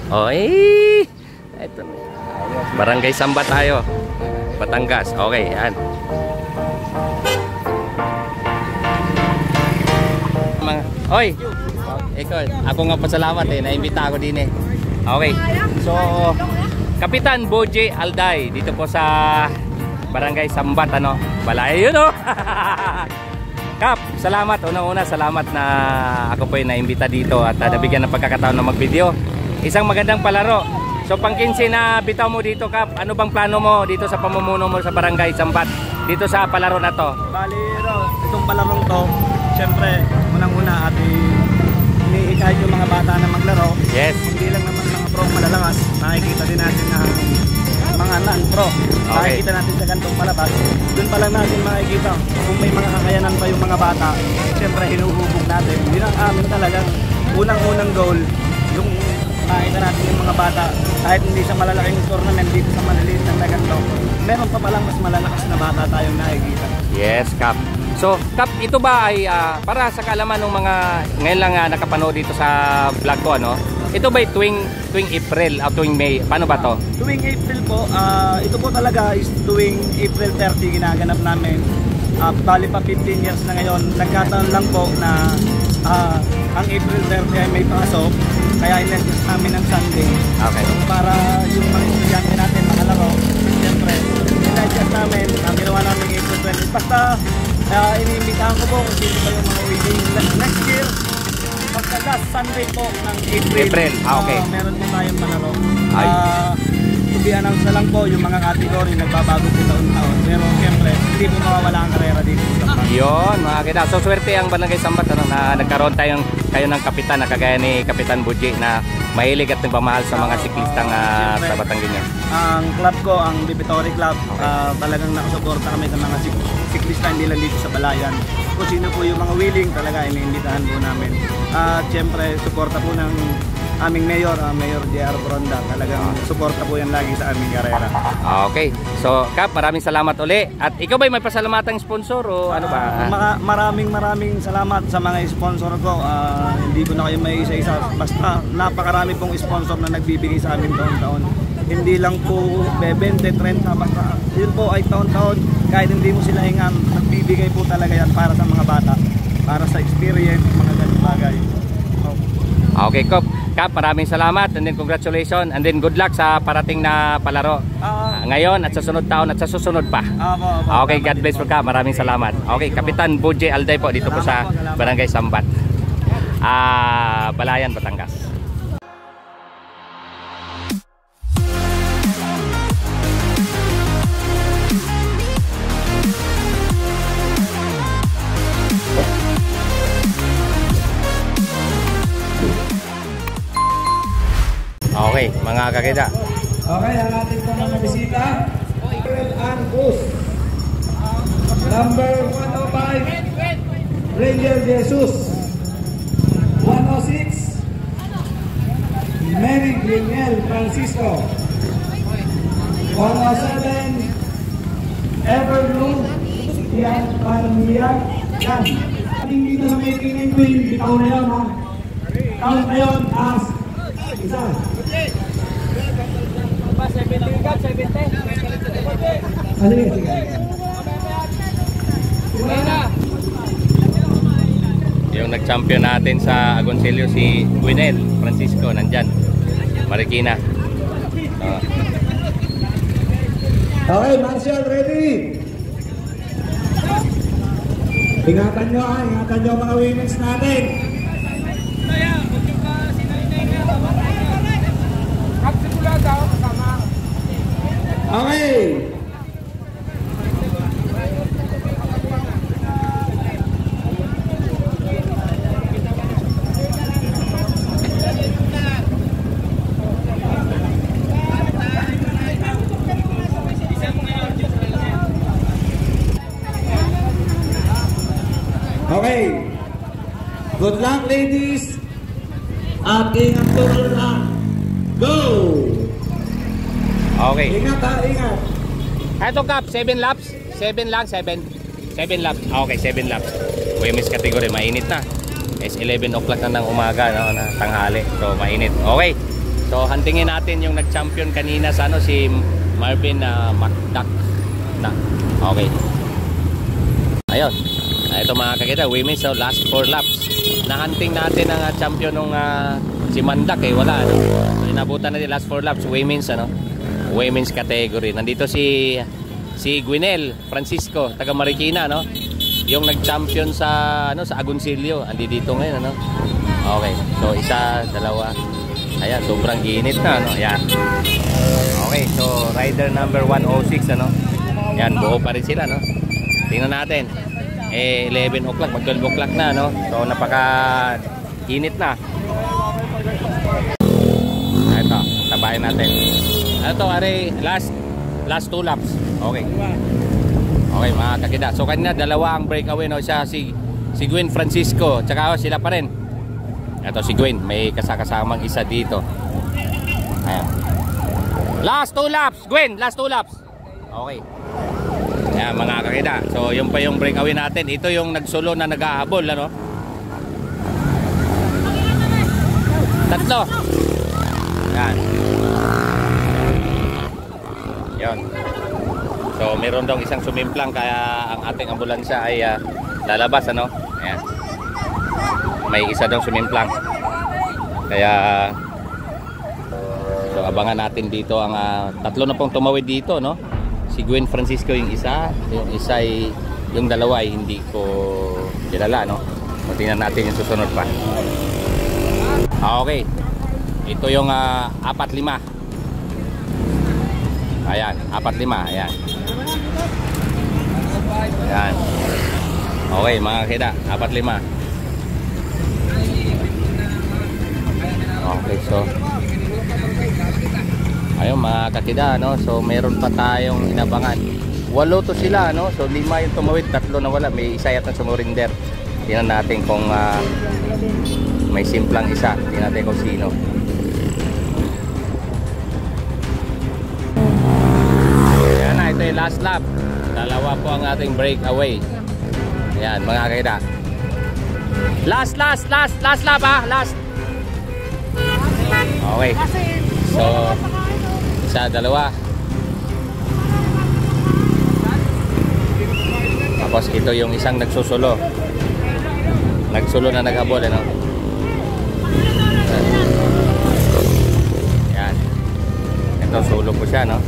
Okay. Ito. Barangay Samba tayo. Batangas. Okay, yan. Oy. Ikaw, ako nga pasalamat naimbita ako din Okay. So, Kapitan Boje Alday dito po sa Barangay Sambat Balay yun Kap, salamat. Unang-una, salamat na ako po naimbita dito at nabigyan ng pagkakataon na mag-video. Isang magandang palaro. So, pang-15 na bitaw mo dito, Kap. Ano bang plano mo dito sa pamumuno mo sa Barangay Sambat? Dito sa palaro na to? Bali, itong palarong to, syempre, unang-una hinihikayat yung mga bata na maglaro. Yes. Hindi lang naman mga pro malalakas. Nakikita din natin na mga non-pro. Okay. Nakikita natin sa gantong palabas. Doon pa lang natin makikita kung may mga kakayanan pa yung mga bata. Syempre, hinuhubog natin. Yun ang amin talagang unang-unang goal. Yung makikita natin yung mga bata. Kahit hindi sa malalaking tournament, dito sa maliliit ng ganito, meron pa palang mas malalakas na bata tayong nakikita. Yes, Kap. So, Kap, ito ba ay para sa kaalaman ng mga ngayon lang nakapanood dito sa vlog ko, Ito ba tuwing April o tuwing May? Paano ba to? Tuwing April po, ito po talaga is tuwing April 30 ginaganap namin. Bali pa 15 years na ngayon. Nagkataon lang po na ang April 30 ay may pasok. Kaya in-adjust namin ng Sunday. Okay. So, para yung mga estudyante natin makalaro, siyempre, in-adjust namin, ginawa namin April 20. Basta, iniimbitahan ko po kung sino pa yung mga waiting next year. Pagka last Sunday po ng April. Okay. Meron po tayong malaro. Tubian lang po yung mga category nagbabago po taon-taon. Pero siyempre, hindi po mawawala ang karera dito. Yun, mga kita. So, swerte ang Barangay Sambat na nagkaroon kayo ng kapitan na kagaya ni Kapitan Boje na mahilig at nagpamahal sa mga siklistang sa Batangas. Ang club ko, ang Bibitory Club, talagang nakasuporta kami sa mga siklista, hindi lang dito sa Balayan. Kung sino po yung mga willing, talaga iniimbitahan po namin. At syempre, suporta po ng aming Mayor, Mayor J.R. Bronda. Talagang suporta po yan lagi sa aming karera. Okay. So, Kap, maraming salamat uli. At ikaw ba may pasalamatang sponsor o ano ba? Maraming salamat sa mga sponsor ko. Hindi ko na kayo may isa-isa. Basta napakarami pong sponsor na nagbibigay sa amin taon-taon. Hindi lang po 20, 30, basta yun po ay taon-taon. Kahit hindi mo sila hingan, nagbibigay po talaga yan para sa mga bata. Para sa experience, mga ganung bagay. Okay, Kap, maraming salamat and then congratulations and then good luck sa parating na palaro ngayon at sa sunod taon at sa susunod pa. Okay, God bless po, Kap. Maraming salamat. Okay, Kapitan Boje Alday po dito po sa Barangay Sambat, Balayan, Batangas. Okay, mga kakita. Okay, ang ating po mga bisita, Angus, number 105, Ranger Jesus, 106, Mary Grinel Francisco, 107, Everblue, Yan Palmiya, yan. Hindi na may tingin ko yung bitaw na yun, ha? Count na yun, as isa. Yung nag-champion natin sa Agoncillo si Gwynel Francisco nandyan, Marikina. Okay, Marshall, ready? Ingatan nyo mga women's natin. Okay. Okay. Good luck, ladies. At ingat po lang. Go! Okay. Ingat ha, ingat. Ito, Kap, 7 laps. 7 lang, 7 laps. Okay, 7 laps. Women's category, mainit na. It's 11 o'clock na ng umaga, na tanghali. So, mainit. Okay. So huntingin natin yung nag-champion kanina sa ano, si Marvin McDuck na. Okay. Ayun. Ito mga kakita, women's, so last 4 laps. Nahunting natin ang champion nung si Mandak wala ano. So inabutan natin last 4 laps women's ano. Women's category. Nandito si Gwynel Francisco, taga Marikina no. Yung nag-champion sa ano sa Agoncillo, andi dito ngayon ano. Okay. So isa, dalawa. Ayan, sobrang init na ano. Ayan. Okay, so rider number 106 ano. Ayan, buo pa rin sila no. Tingnan natin. 11 o'clock, mag 12 o'clock na no. So napaka init na. Ito, tabayan natin. Ito, are last 2 laps. Okay. Okay, mga kakida. So kanina dalawa ang breakaway no, siya si Gwen Francisco, tsaka sila pa rin. Ito si Gwen, may kasakasamang isa dito. Ayan. Last 2 laps, Gwen, last 2 laps. Okay. Ayan, mga kakida. So yun pa yung breakaway natin. Ito yung nagsulo na nag-ahabol ano. Tatlo. Ayan. Yun. So meron daw isang sumimplang, kaya ang ating ambulansya ay lalabas ano. Ayan. May isa daw sumimplang. Kaya so abangan natin dito ang tatlo na pong tumawid dito no. Si Gwen Francisco yung isa ay yung dalawa ay hindi ko kilala no. So tingnan natin yung susunod pa. Okay. Ito yung 4-5. Ayan, 4-5. Ayan. Ayan. Okay, mga kida, 4-5. Okay, so ayun mga kakida no. So meron pa tayong inabangan. 8 to sila no. So 5 yung tumawid, 3 na wala. May isa yata sumurinder. Tingnan natin kung may simplang isa. Tingnan natin kung sino. Ayan na, ito yung last lap. Dalawa po ang ating breakaway. Ayan mga kakida. Last lap last. Okay. So isa, dalawa. Tapos ito yung isang nagsusulo. Nagsulo na naghabol ano. Yan. Ito sulo po siya no.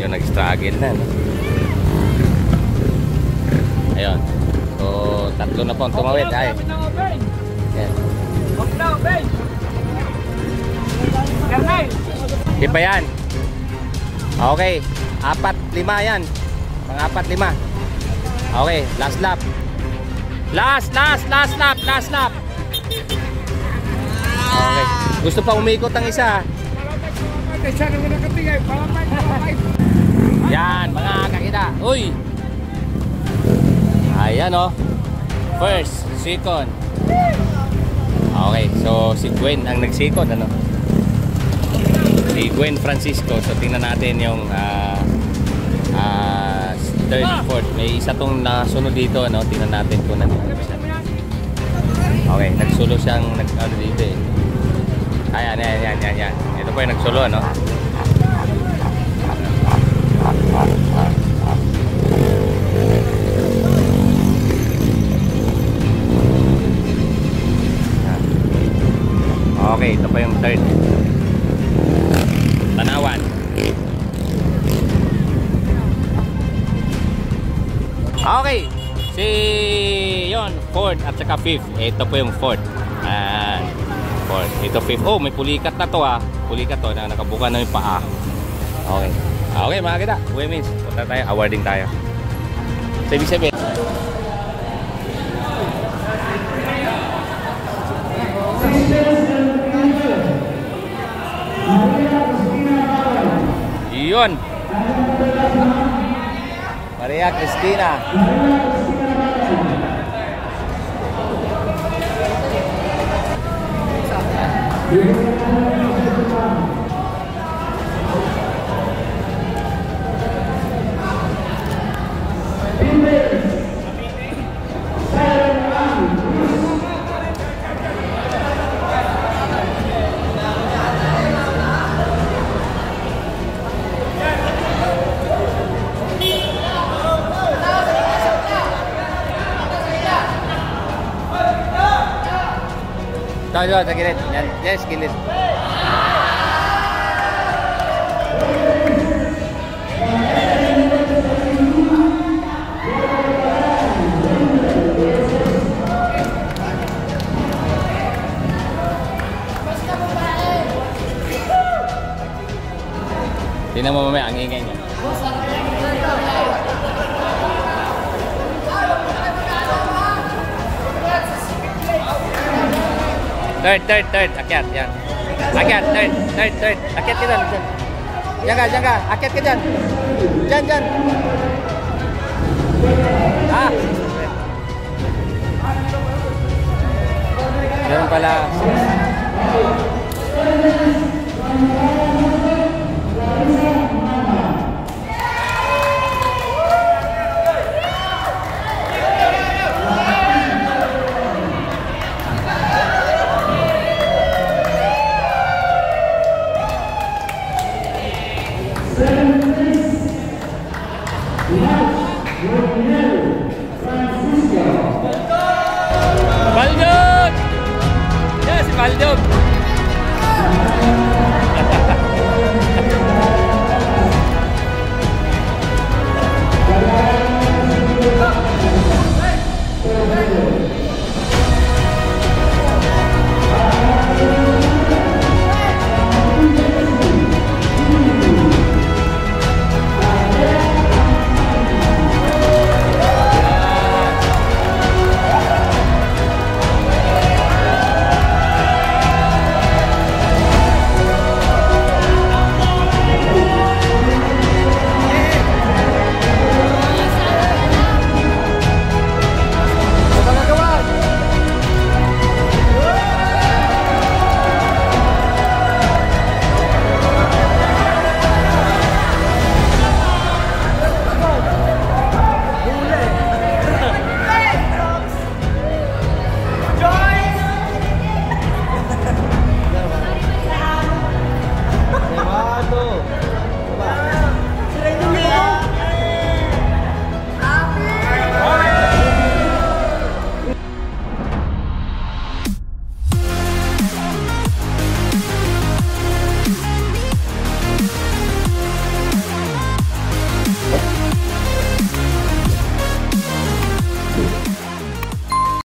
Yung nag-struggle na no. Ayun. So tatlo na po ang tumawid ay. Yan. Di ba yan? Okay, 4-5 yan. Mga 4-5. Okay, last lap. Last lap. Okay. Gusto pa umikot ang isa. Yan, mga kakita. Uy. Ayan oh. First, second. Okay, so si Gwen ang nagsikot ano. Si Gwen Francisco. So tingnan natin yung third, fourth. May isa tong nasunod dito ano. Tingnan natin kung nandito siya. Okay, nagsulo siyang ano dito eh. Ayan. Ito po yung nagsulo ano. Okay, ito pa yung third. Tanawan. Okay. Si yon fourth at saka fifth. Ito po yung fourth. Fourth. Ito fifth. Oh, may pulikat na to Pulikat to na nakabuka na yung paa. Okay. Okay mga kita. Women's. Punta tayo. Awarding tayo. Sabi. Yun. Maria Cristina. doon, sa gilid. Yan. Yes, gilid. Tingnan mo mamaya ang ingay niya. Third. Akyat, yan. Akyat, third. Akyat ka dyan. Diyan ka. Akyat ka dyan. Dyan. Ah. Ganun pala.